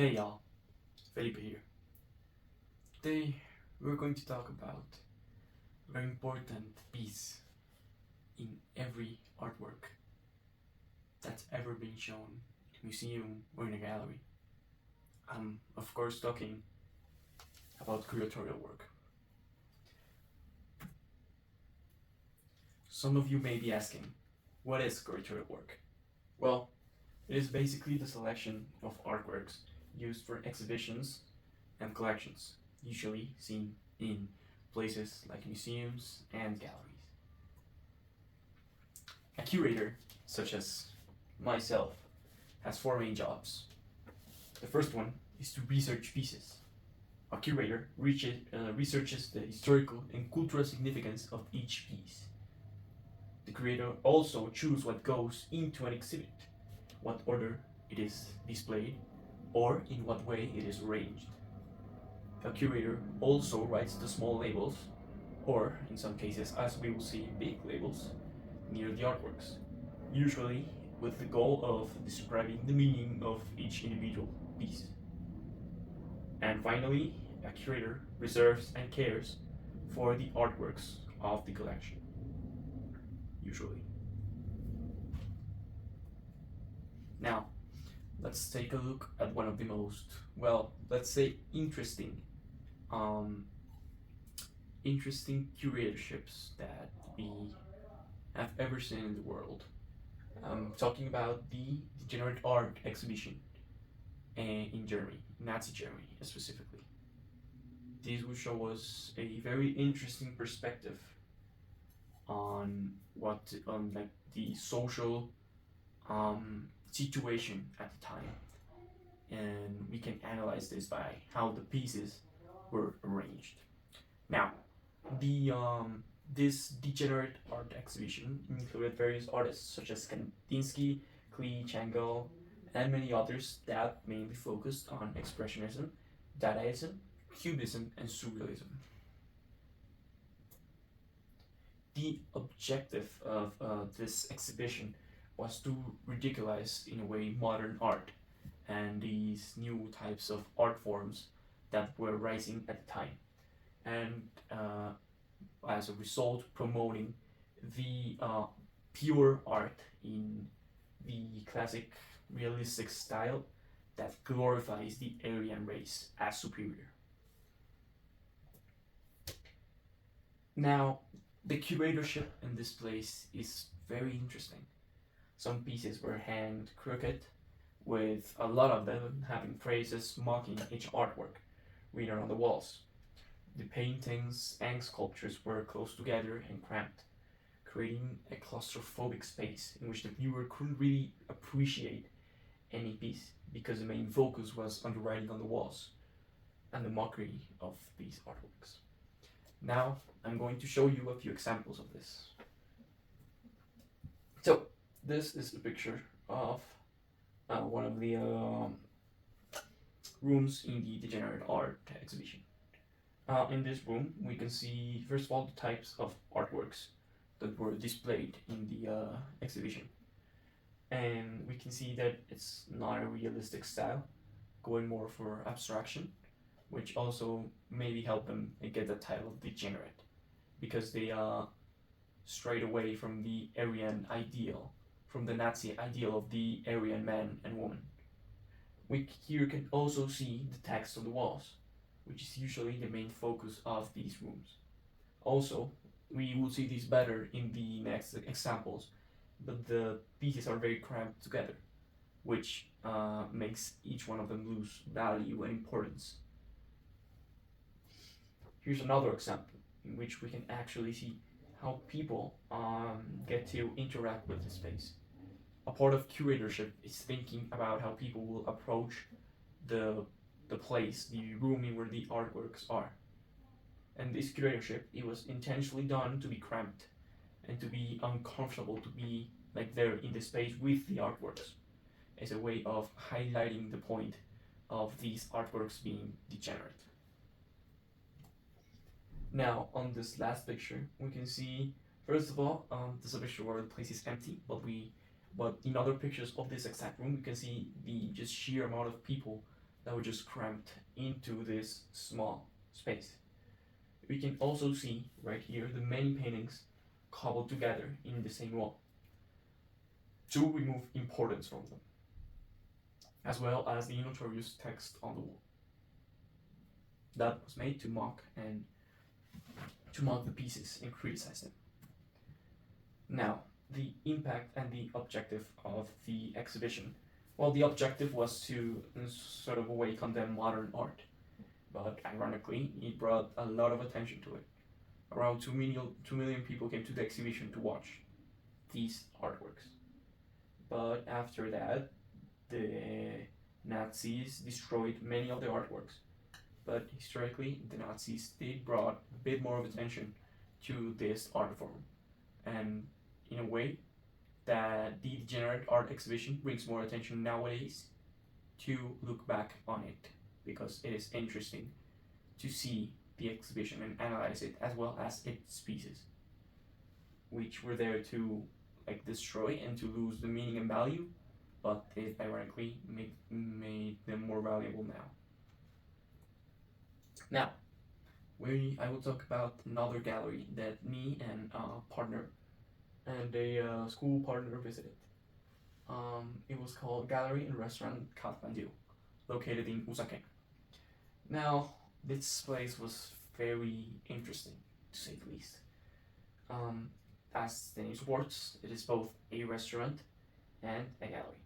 Hey y'all, Felipe here. Today we're going to talk about a very important piece in every artwork that's ever been shown in a museum or in a gallery. I'm of course talking about curatorial work. Some of you may be asking, what is curatorial work? Well, it is basically the selection of artworks used for exhibitions and collections, usually seen in places like museums and galleries. A curator, such as myself, has four main jobs. The first one is to research pieces. A curator researches the historical and cultural significance of each piece. The curator also chooses what goes into an exhibit, what order it is displayed, or in what way it is arranged. A curator also writes the small labels, or in some cases, as we will see, big labels, near the artworks, usually with the goal of describing the meaning of each individual piece. And finally, a curator reserves and cares for the artworks of the collection, usually. Now, let's take a look at one of the most, well, let's say um, interesting curatorships that we have ever seen in the world. I'm talking about the Degenerate Art exhibition in Germany, Nazi Germany specifically. This will show us a very interesting perspective on like the social situation at the time, and we can analyze this by how the pieces were arranged. Now, the this degenerate art exhibition included various artists such as Kandinsky, Klee, Changel, and many others that mainly focused on Expressionism, Dadaism, Cubism, and Surrealism. The objective of this exhibition was to ridiculize, in a way, modern art and these new types of art forms that were rising at the time. And as a result, promoting the pure art in the classic realistic style that glorifies the Aryan race as superior. Now, the curatorship in this place is very interesting. Some pieces were hanged crooked, with a lot of them having phrases mocking each artwork written on the walls. The paintings and sculptures were close together and cramped, creating a claustrophobic space in which the viewer couldn't really appreciate any piece because the main focus was on the writing on the walls and the mockery of these artworks. Now, I'm going to show you a few examples of this. So, this is a picture of one of the rooms in the Degenerate Art exhibition. In this room, we can see, first of all, the types of artworks that were displayed in the exhibition. And we can see that it's not a realistic style, going more for abstraction, which also maybe helped them get the title of degenerate, because they strayed away from the Aryan ideal, from the Nazi ideal of the Aryan man and woman. We here can also see the text on the walls, which is usually the main focus of these rooms. Also, we will see this better in the next examples, but the pieces are very cramped together, which makes each one of them lose value and importance. Here's another example in which we can actually see how people get to interact with the space. A part of curatorship is thinking about how people will approach the place, the room in where the artworks are. And this curatorship, it was intentionally done to be cramped and to be uncomfortable to be like there in the space with the artworks as a way of highlighting the point of these artworks being degenerate. Now, on this last picture, we can see, first of all, this is a picture where the place is empty, but in other pictures of this exact room, we can see the just sheer amount of people that were just cramped into this small space. We can also see right here the many paintings cobbled together in the same wall to remove importance from them, as well as the notorious text on the wall that was made to mock the pieces and criticize them. Now, the impact and the objective of the exhibition. Well, the objective was to sort of a way condemn modern art, but ironically, it brought a lot of attention to it. Around 2 million people came to the exhibition to watch these artworks. But after that, the Nazis destroyed many of the artworks. But historically, the Nazis did brought a bit more of attention to this art form, and in a way that the degenerate art exhibition brings more attention nowadays to look back on it, because it is interesting to see the exhibition and analyze it, as well as its pieces, which were there to like destroy and to lose the meaning and value, but it ironically made them more valuable now. Now, I will talk about another gallery that me and a partner and a school partner visited. It was called Gallery and Restaurant Kathmandu, located in Usaken. Now, this place was very interesting, to say the least. As the name supports, it is both a restaurant and a gallery,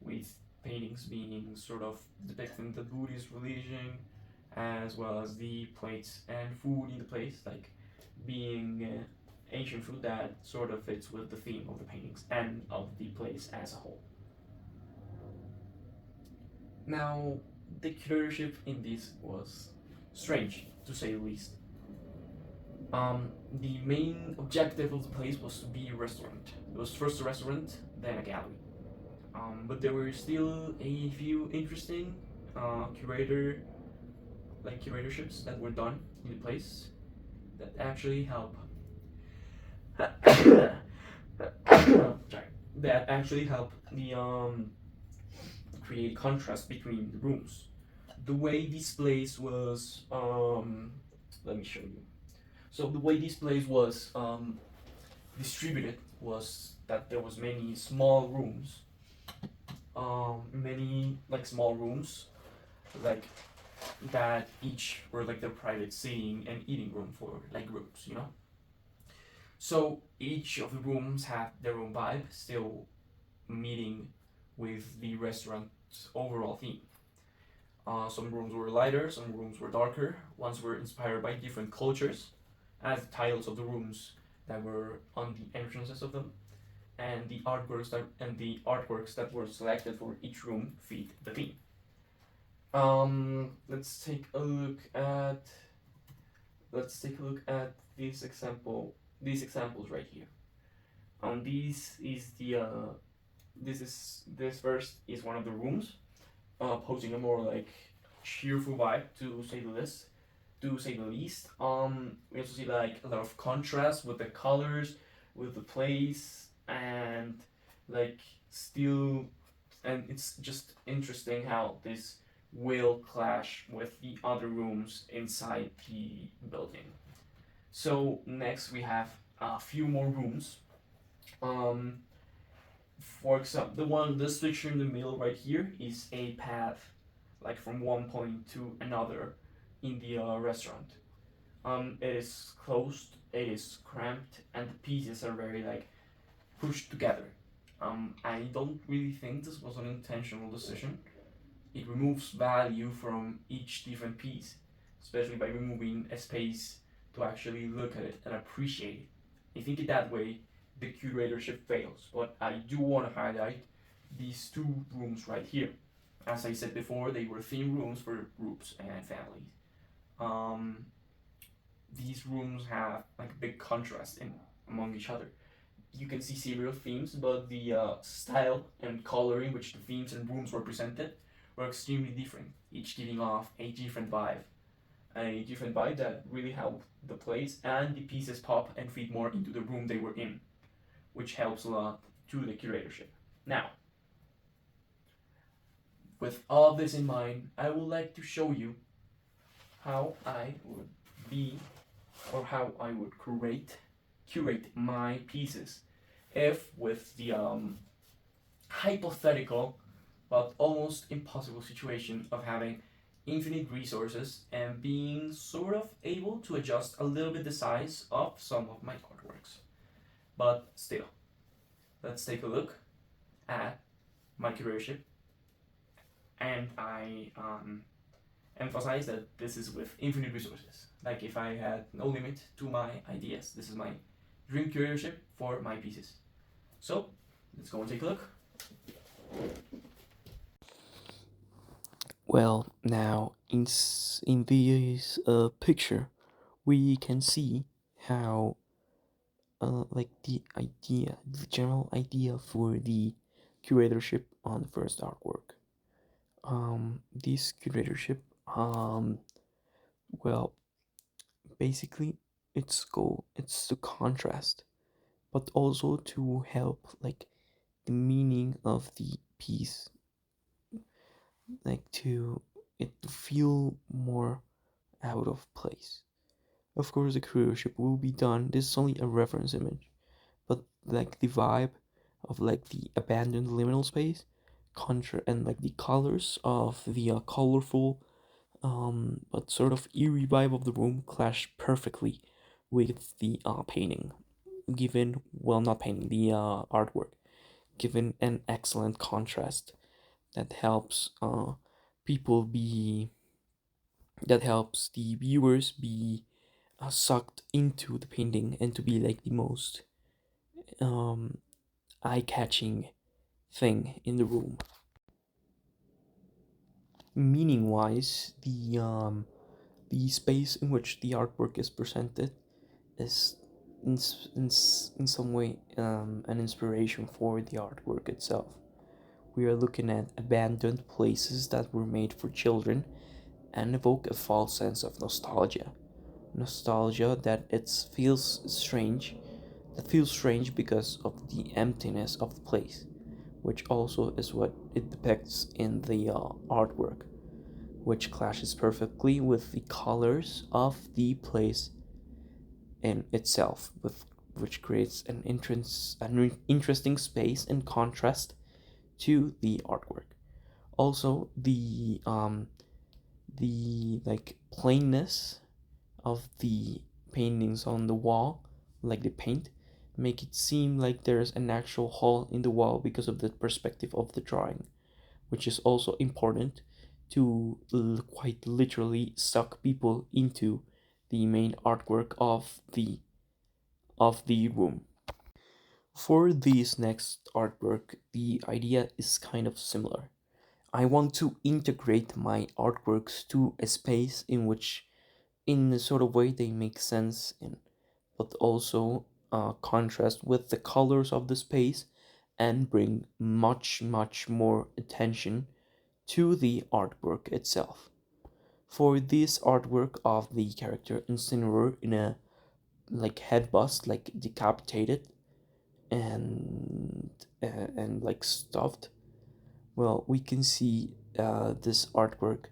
with paintings being sort of depicting the Buddhist religion, as well as the plates and food in the place, like being Asian food that sort of fits with the theme of the paintings and of the place as a whole. Now, the curatorship in this was strange, to say the least. The main objective of the place was to be a restaurant. It was first a restaurant, then a gallery. But there were still a few interesting curatorships that were done in the place that actually help that actually help the create contrast between the rooms. The way this place was let me show you. So the way this place was distributed was that there was many small rooms, many like small rooms, like that each were like their private sitting and eating room for like groups, you know. So each of the rooms had their own vibe, still meeting with the restaurant's overall theme. Some rooms were lighter, some rooms were darker. Ones were inspired by different cultures, as the titles of the rooms that were on the entrances of them, and the artworks that were selected for each room fit the theme. Let's take a look at these examples right here. This first is one of the rooms, posing a more like cheerful vibe, to say the least. We also see like a lot of contrast with the colors, with the place, and like still, and it's just interesting how this will clash with the other rooms inside the building. So next we have a few more rooms. For example, this picture in the middle right here is a path, like from one point to another in the restaurant. It is closed, it is cramped, and the pieces are very like pushed together. I don't really think this was an intentional decision. It removes value from each different piece, especially by removing a space to actually look at it and appreciate it. I think in that way the curatorship fails, but I do want to highlight these two rooms right here. As I said before, they were theme rooms for groups and families. These rooms have like big contrast among each other. You can see several themes, but the style and color in which the themes and rooms were presented were extremely different, each giving off a different vibe that really helped the place and the pieces pop and fit more into the room they were in, which helps a lot to the curatorship. Now, with all of this in mind, I would like to show you how I would be, or how I would curate my pieces if with the hypothetical but almost impossible situation of having infinite resources and being sort of able to adjust a little bit the size of some of my artworks. But still, let's take a look at my curatorship, and I emphasize that this is with infinite resources. Like if I had no limit to my ideas, this is my dream curatorship for my pieces. So let's go and take a look. Well, now in this picture, we can see how like the general idea for the curatorship on the first artwork. This curatorship, well, basically, its goal it's to contrast, but also to help like the meaning of the piece, like to it to feel more out of place. Of course, the curatorship will be done. This is only a reference image, but like the vibe of like the abandoned liminal space, contra and like the colors of the colorful but sort of eerie vibe of the room clash perfectly with the painting, given well not painting the artwork, given an excellent contrast that helps people be that helps the viewers be sucked into the painting and to be like the most um, eye-catching thing in the room. Meaning wise, the space in which the artwork is presented is in some way an inspiration for the artwork itself. We are looking at abandoned places that were made for children and evoke a false sense of nostalgia. Nostalgia that feels strange because of the emptiness of the place, which also is what it depicts in the artwork, which clashes perfectly with the colors of the place in itself, with which creates an interesting space and contrast to the artwork. Also, the like plainness of the paintings on the wall, like the paint, make it seem like there's an actual hole in the wall because of the perspective of the drawing, which is also important to quite literally suck people into the main artwork of the room. For this next artwork, the idea is kind of similar. I want to integrate my artworks to a space in which, in a sort of way, they make sense in, but also contrast with the colors of the space and bring much more attention to the artwork itself. For this artwork of the character Incineroar in a like head bust, like decapitated and and like stuffed, well, we can see this artwork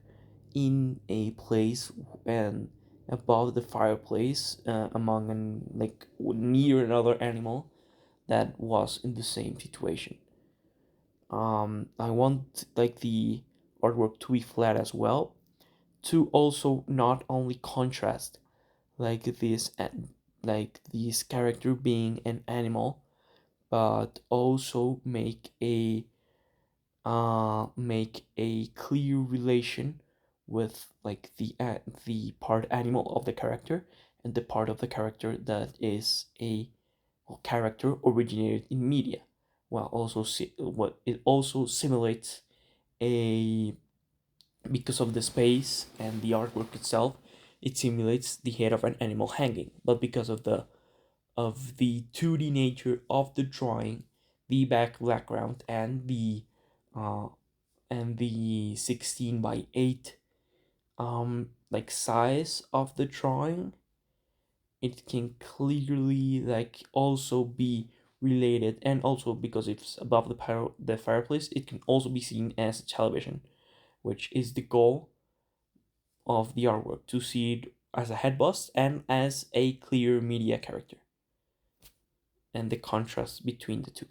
in a place and above the fireplace, among an like near another animal that was in the same situation. I want like the artwork to be flat as well, to also not only contrast like this character being an animal, but also make a clear relation with like the part animal of the character and the part of the character that is a character originated in media, while also what it also simulates a because of the space and the artwork itself, it simulates the head of an animal hanging, but because of the 2D nature of the drawing, the background uh, and the 16 by 8 like size of the drawing, it can clearly like also be related, and also because it's above the fireplace, it can also be seen as a television, which is the goal of the artwork, to see it as a head bust and as a clear media character, and the contrast between the two.